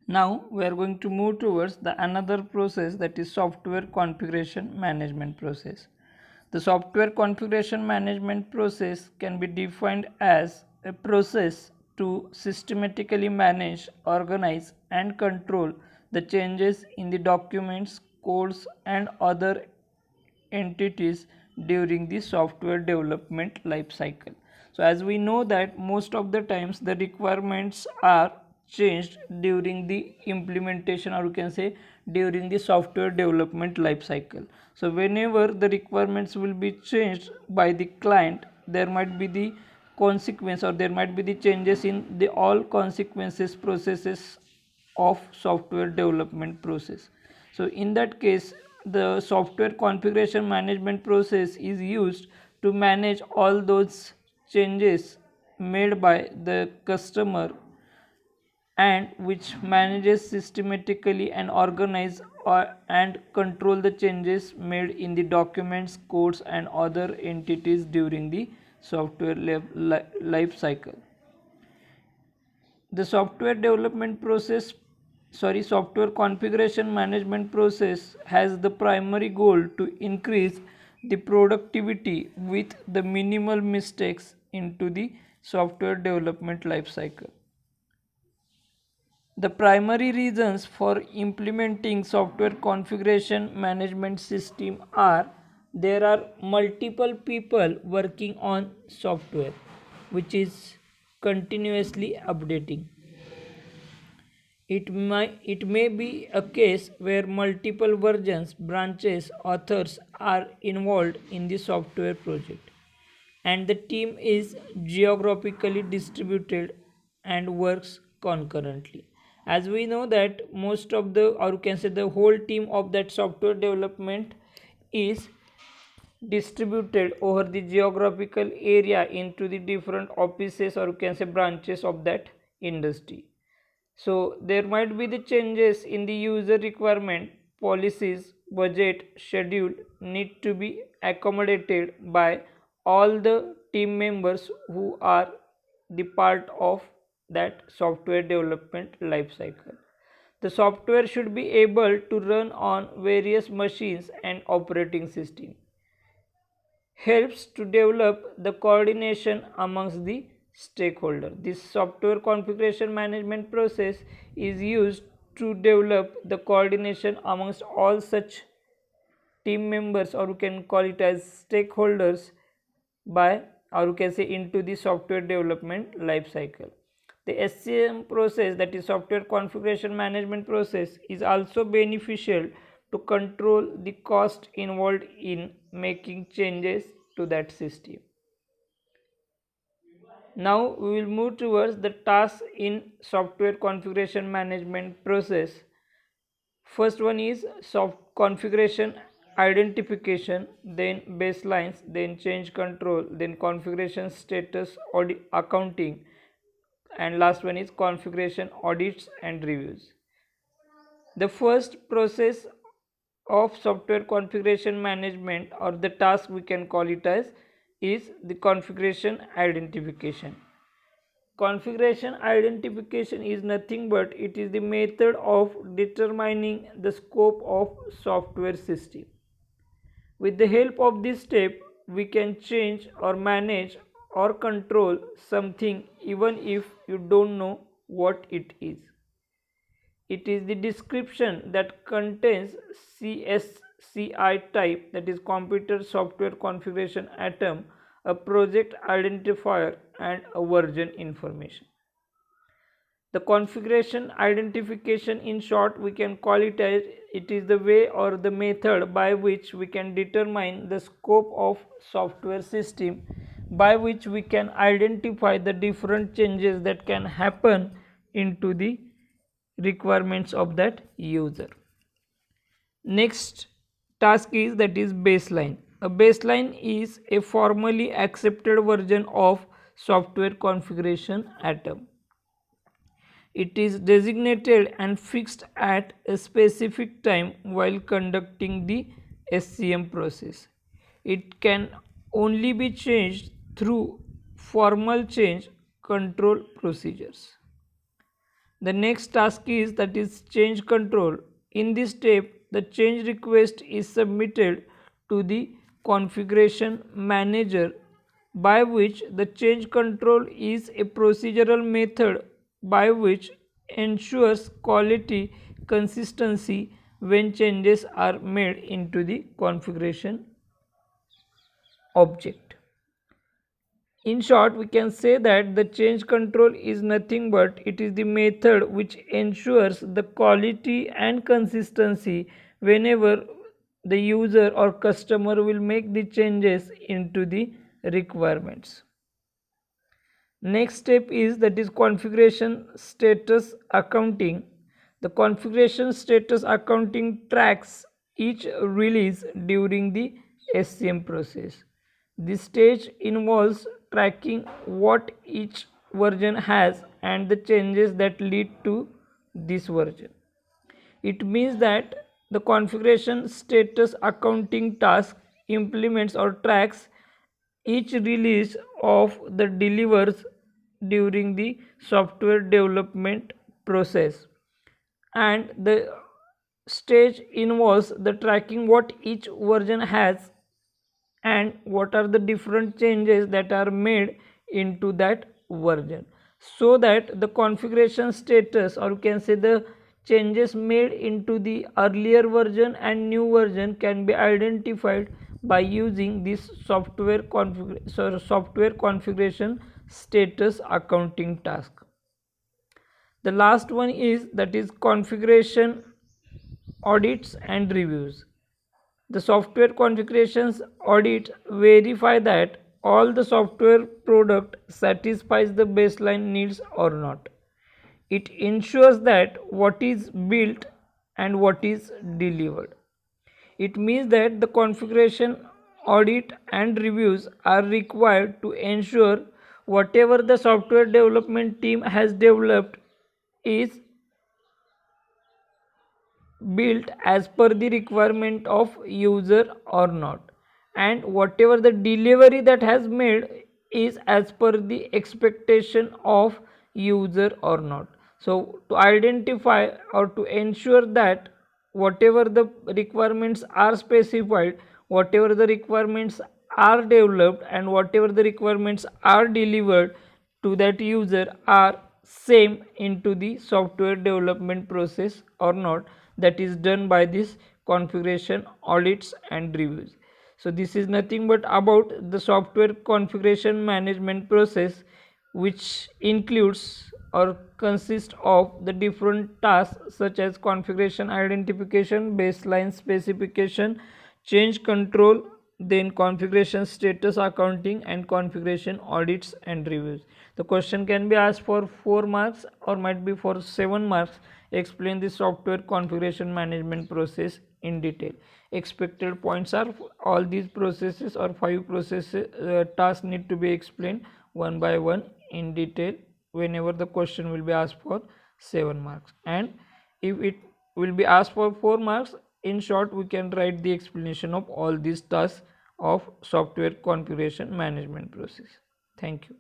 Now we are going to move towards the another process, that is software configuration management process. The software configuration management process can be defined as a process to systematically manage, organize and control the changes in the documents, codes and other entities during the software development life cycle. So as we know that most of the times the requirements are changed during the implementation, or you can say during the software development life cycle. So whenever the requirements will be changed by the client, there might be the consequence, or there might be the changes in the all consequences processes of software development process. So in that case, the software configuration management process is used to manage all those changes made by the customer, and which manages systematically and organize and control the changes made in the documents, codes and other entities during the software life cycle. The software configuration management process has the primary goal to increase the productivity with the minimal mistakes into the software development life cycle. The primary reasons for implementing software configuration management system are: there are multiple people working on software which is continuously updating. It may be a case where multiple versions, branches, authors are involved in the software project, and the team is geographically distributed and works concurrently. As we know that most of the, or you can say the whole team of that software development is distributed over the geographical area into the different offices, or you can say branches of that industry. So there might be the changes in the user requirement, policies, budget, schedule need to be accommodated by all the team members who are the part of that software development life cycle. The software should be able to run on various machines and operating systems. Helps to develop the coordination amongst the stakeholders. This software configuration management process is used to develop the coordination amongst all such team members, or you can call it as stakeholders, by, or you can say into the software development life cycle. The SCM process, that is software configuration management process, is also beneficial to control the cost involved in making changes to that system. Now we will move towards the tasks in software configuration management process. First one is soft configuration identification, then baselines, then change control, then configuration status audit accounting, and last one is configuration audits and reviews. The first process of software configuration management, or the task we can call it as, is the configuration identification. Configuration identification is nothing but it is the method of determining the scope of software system. With the help of this step, we can change or manage or control something even if you don't know what it is. It is the description that contains CSCI type, that is computer software configuration item, a project identifier and a version information. The configuration identification, in short, we can call it as it is the way or the method by which we can determine the scope of software system, by which we can identify the different changes that can happen into the requirements of that user. Next task is, that is baseline. A baseline is a formally accepted version of software configuration item. It is designated and fixed at a specific time while conducting the SCM process. It can only be changed through formal change control procedures. The next task is that is change control. In this step, the change request is submitted to the configuration manager, by which the change control is a procedural method by which ensures quality consistency when changes are made into the configuration object. In short, we can say that the change control is nothing but it is the method which ensures the quality and consistency whenever the user or customer will make the changes into the requirements. Next step is that is configuration status accounting. The configuration status accounting tracks each release during the SCM process. This stage involves tracking what each version has and the changes that lead to this version. It means that the configuration status accounting task implements or tracks each release of the delivers during the software development process, and the stage involves the tracking what each version has and what are the different changes that are made into that version, so that the configuration status, or you can say the changes made into the earlier version and new version, can be identified by using this software configuration status accounting task. The last one is that is configuration audits and reviews. The software configurations audit verify that all the software product satisfies the baseline needs or not. It ensures that what is built and what is delivered. It means that the configuration audit and reviews are required to ensure whatever the software development team has developed is built as per the requirement of user or not, and whatever the delivery that has made is as per the expectation of user or not. So to identify or to ensure that whatever the requirements are specified, whatever the requirements are developed, and whatever the requirements are delivered to that user are same into the software development process or not, that is done by this configuration audits and reviews. So this is nothing but about the software configuration management process, which includes or consists of the different tasks such as configuration identification, baseline specification, change control, then configuration status accounting, and configuration audits and reviews. The question can be asked for 4 marks or might be for 7 marks. Explain the software configuration management process in detail. Expected points are all these processes or 5 processes tasks need to be explained one by one in detail whenever the question will be asked for 7 marks, and if it will be asked for 4 marks, in short we can write the explanation of all these tasks of software configuration management process. Thank you.